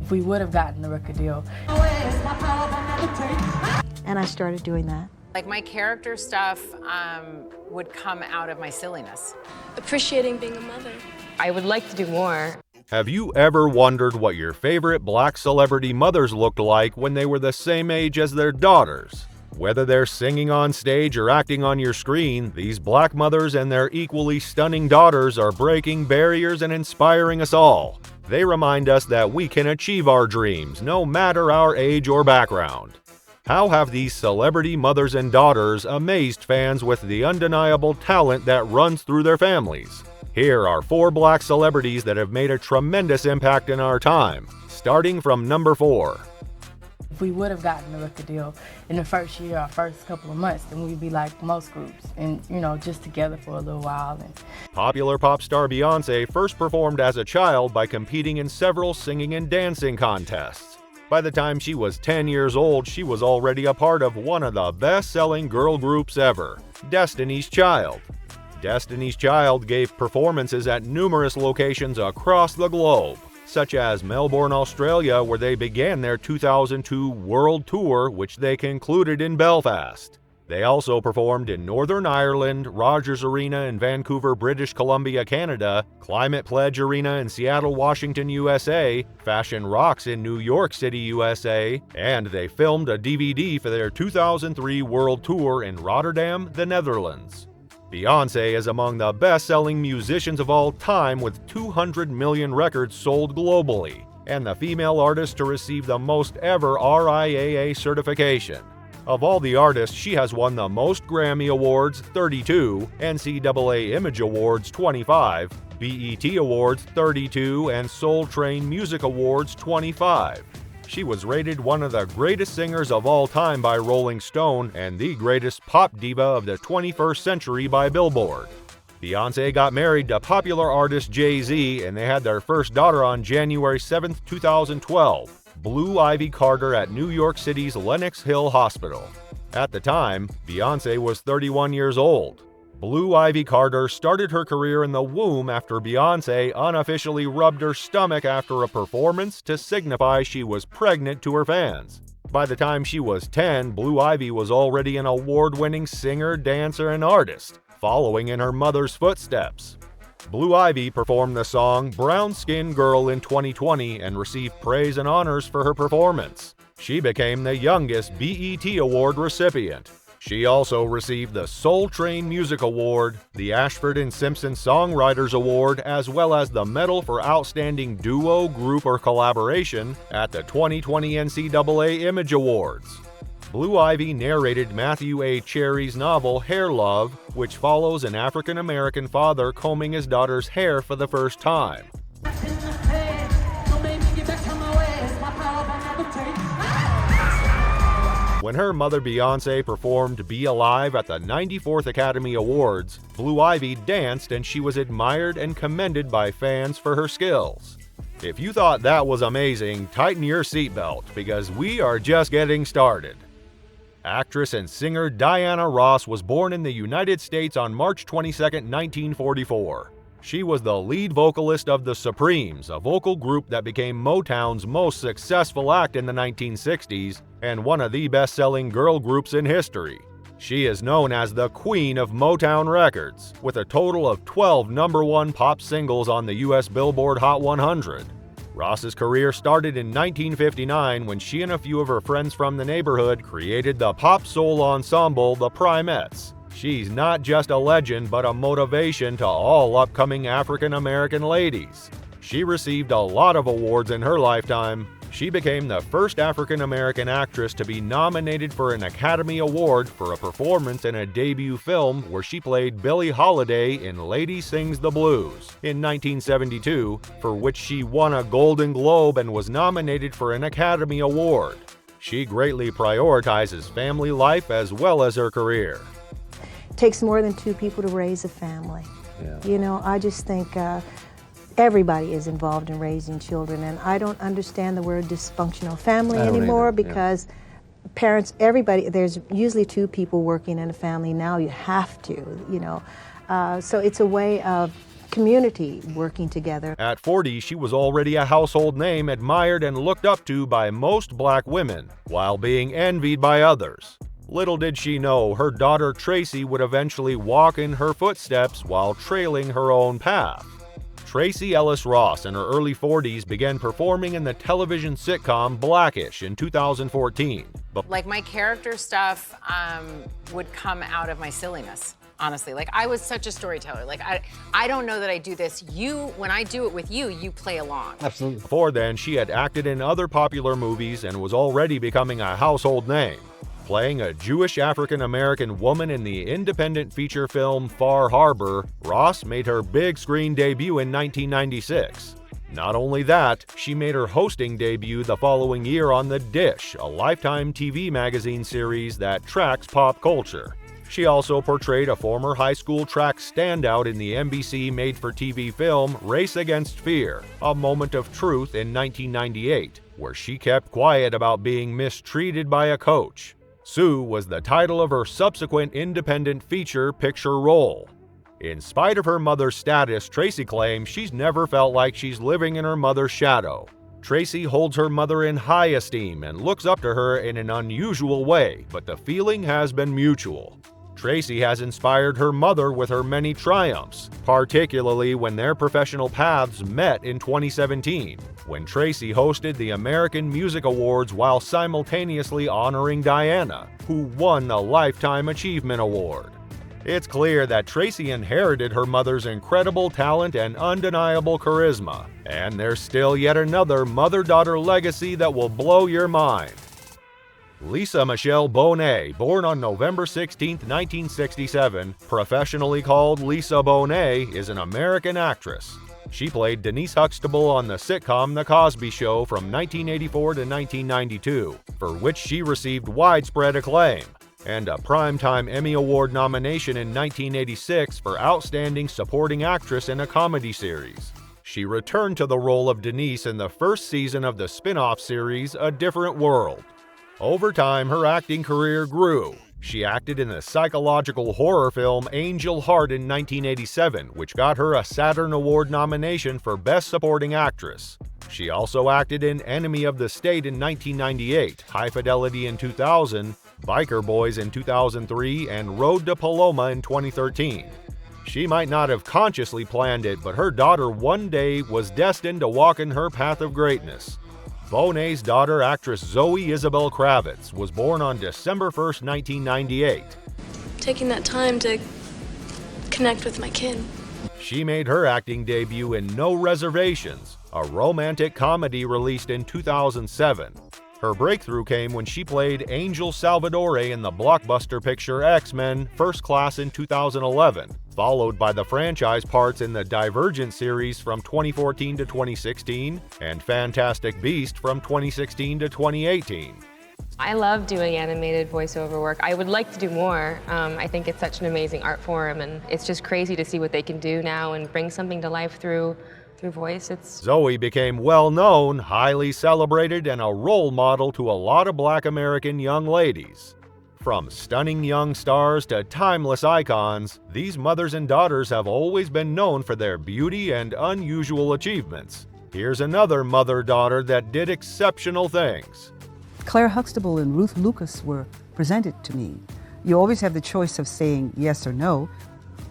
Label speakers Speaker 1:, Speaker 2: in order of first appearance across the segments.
Speaker 1: if we would have gotten the record deal.
Speaker 2: And I started doing that.
Speaker 3: Like my character stuff would come out of my silliness.
Speaker 4: Appreciating being a mother.
Speaker 5: I would like to do more.
Speaker 6: Have you ever wondered what your favorite black celebrity mothers looked like when they were the same age as their daughters? Whether they're singing on stage or acting on your screen, these black mothers and their equally stunning daughters are breaking barriers and inspiring us all. They remind us that we can achieve our dreams, no matter our age or background. How have these celebrity mothers and daughters amazed fans with the undeniable talent that runs through their families? Here are 4 black celebrities that have made a tremendous impact in our time, starting from number 4.
Speaker 1: If we would have gotten the record deal in the first year, our first couple of months, then we'd be like most groups and, just together for a little while.
Speaker 6: Popular pop star Beyoncé first performed as a child by competing in several singing and dancing contests. By the time she was 10 years old, she was already a part of one of the best-selling girl groups ever, Destiny's Child. Destiny's Child gave performances at numerous locations across the globe, such as Melbourne, Australia, where they began their 2002 World Tour, which they concluded in Belfast. They also performed in Northern Ireland, Rogers Arena in Vancouver, British Columbia, Canada, Climate Pledge Arena in Seattle, Washington, USA, Fashion Rocks in New York City, USA, and they filmed a DVD for their 2003 World Tour in Rotterdam, the Netherlands. Beyoncé is among the best-selling musicians of all time with 200 million records sold globally, and the female artist to receive the most ever RIAA certification. Of all the artists, she has won the most Grammy Awards, 32, NCAA Image Awards, 25, BET Awards, 32, and Soul Train Music Awards, 25. She was rated one of the greatest singers of all time by Rolling Stone and the greatest pop diva of the 21st century by Billboard. Beyoncé got married to popular artist Jay-Z, and they had their first daughter on January 7, 2012, Blue Ivy Carter at New York City's Lenox Hill Hospital. At the time, Beyoncé was 31 years old. Blue Ivy Carter started her career in the womb after Beyoncé unofficially rubbed her stomach after a performance to signify she was pregnant to her fans. By the time she was 10, Blue Ivy was already an award-winning singer, dancer, and artist, following in her mother's footsteps. Blue Ivy performed the song Brown Skin Girl in 2020 and received praise and honors for her performance. She became the youngest BET Award recipient. She also received the Soul Train Music Award, the Ashford and Simpson Songwriters Award, as well as the Medal for Outstanding Duo, Group, or Collaboration at the 2020 NCAA Image Awards. Blue Ivy narrated Matthew A. Cherry's novel Hair Love, which follows an African-American father combing his daughter's hair for the first time. When her mother Beyoncé performed Be Alive at the 94th Academy Awards, Blue Ivy danced and she was admired and commended by fans for her skills. If you thought that was amazing, tighten your seatbelt because we are just getting started. Actress and singer Diana Ross was born in the United States on March 22, 1944. She was the lead vocalist of the Supremes, a vocal group that became Motown's most successful act in the 1960s and one of the best-selling girl groups in history. She is known as the Queen of Motown Records, with a total of 12 #1 pop singles on the US Billboard Hot 100. Ross's career started in 1959 when she and a few of her friends from the neighborhood created the pop soul ensemble The Primettes. She's not just a legend, but a motivation to all upcoming African-American ladies. She received a lot of awards in her lifetime. She became the first African-American actress to be nominated for an Academy Award for a performance in a debut film where she played Billie Holiday in Lady Sings the Blues in 1972, for which she won a Golden Globe and was nominated for an Academy Award. She greatly prioritizes family life as well as her career.
Speaker 2: Takes more than 2 people to raise a family. Yeah. I just think everybody is involved in raising children, and I don't understand the word dysfunctional family anymore because parents, everybody, there's usually 2 people working in a family now. You have to, so it's a way of community working together.
Speaker 6: At 40, she was already a household name admired and looked up to by most black women, while being envied by others. Little did she know her daughter Tracy would eventually walk in her footsteps while trailing her own path. Tracy Ellis Ross, in her early 40s, began performing in the television sitcom Blackish in 2014. But
Speaker 3: Like, my character stuff would come out of my silliness, honestly. Like, I was such a storyteller. Like, I don't know that I do this. When I do it with you, you play along.
Speaker 7: Absolutely.
Speaker 6: before then, she had acted in other popular movies and was already becoming a household name. Playing a Jewish African-American woman in the independent feature film Far Harbor, Ross made her big screen debut in 1996. Not only that, she made her hosting debut the following year on The Dish, a Lifetime TV magazine series that tracks pop culture. She also portrayed a former high school track standout in the NBC made-for-TV film Race Against Fear, A Moment of Truth in 1998, where she kept quiet about being mistreated by a coach. Sue was the title of her subsequent independent feature picture role. In spite of her mother's status, Tracy claims she's never felt like she's living in her mother's shadow. Tracy holds her mother in high esteem and looks up to her in an unusual way, but the feeling has been mutual. Tracy has inspired her mother with her many triumphs, particularly when their professional paths met in 2017, when Tracy hosted the American Music Awards while simultaneously honoring Diana, who won the Lifetime Achievement Award. It's clear that Tracy inherited her mother's incredible talent and undeniable charisma, and there's still yet another mother-daughter legacy that will blow your mind. Lisa Michelle Bonet, born on November 16, 1967, professionally called Lisa Bonet, is an American actress. She played Denise Huxtable on the sitcom The Cosby Show from 1984 to 1992, for which she received widespread acclaim, and a Primetime Emmy Award nomination in 1986 for Outstanding Supporting Actress in a Comedy Series. She returned to the role of Denise in the first season of the spin-off series A Different World. Over time, her acting career grew. She acted in the psychological horror film Angel Heart in 1987, which got her a Saturn Award nomination for Best Supporting Actress. She also acted in Enemy of the State in 1998, High Fidelity in 2000, Biker Boys in 2003, and Road to Paloma in 2013. She might not have consciously planned it, but her daughter one day was destined to walk in her path of greatness. Bonet's daughter, actress Zoe Isabel Kravitz, was born on December 1, 1998.
Speaker 4: Taking that time to connect with my kid.
Speaker 6: She made her acting debut in No Reservations, a romantic comedy released in 2007. Her breakthrough came when she played Angel Salvadore in the blockbuster picture X-Men First Class in 2011, followed by the franchise parts in the Divergent series from 2014 to 2016 and Fantastic Beast from 2016 to 2018.
Speaker 5: I love doing animated voiceover work. I would like to do more. I think it's such an amazing art form, and it's just crazy to see what they can do now and bring something to life through voice.
Speaker 6: Zoe became well-known, highly celebrated, and a role model to a lot of Black American young ladies. From stunning young stars to timeless icons, these mothers and daughters have always been known for their beauty and unusual achievements. Here's another mother-daughter that did exceptional things.
Speaker 8: Claire Huxtable and Ruth Lucas were presented to me. You always have the choice of saying yes or no.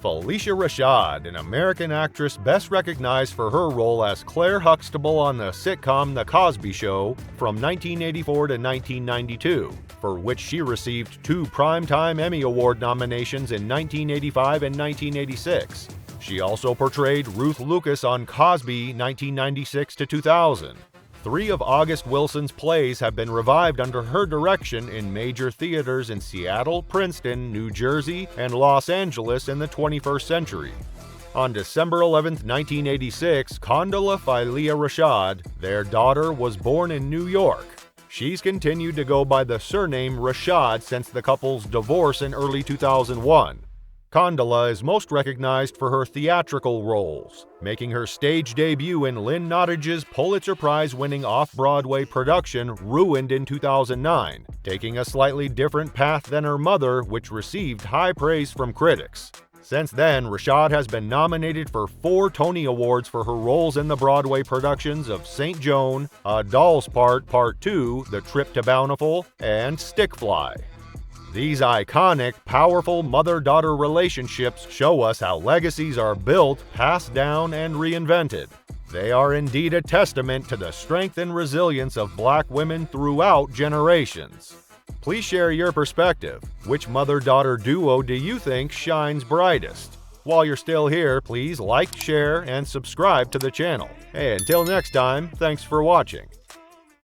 Speaker 6: Felicia Rashad, an American actress best recognized for her role as Claire Huxtable on the sitcom The Cosby Show from 1984 to 1992, for which she received 2 Primetime Emmy Award nominations in 1985 and 1986. She also portrayed Ruth Lucas on Cosby 1996 to 2000. 3 of August Wilson's plays have been revived under her direction in major theaters in Seattle, Princeton, New Jersey, and Los Angeles in the 21st century. On December 11, 1986, Condola Philea Rashad, their daughter, was born in New York. She's continued to go by the surname Rashad since the couple's divorce in early 2001. Condola is most recognized for her theatrical roles, making her stage debut in Lynn Nottage's Pulitzer Prize-winning off-Broadway production Ruined in 2009, taking a slightly different path than her mother, which received high praise from critics. Since then, Rashad has been nominated for 4 Tony Awards for her roles in the Broadway productions of St. Joan, A Doll's Part Part 2, The Trip to Bountiful, and Stickfly. These iconic, powerful mother-daughter relationships show us how legacies are built, passed down, and reinvented. They are indeed a testament to the strength and resilience of Black women throughout generations. Please share your perspective. Which mother-daughter duo do you think shines brightest? While you're still here, please like, share, and subscribe to the channel. Hey, until next time, thanks for watching.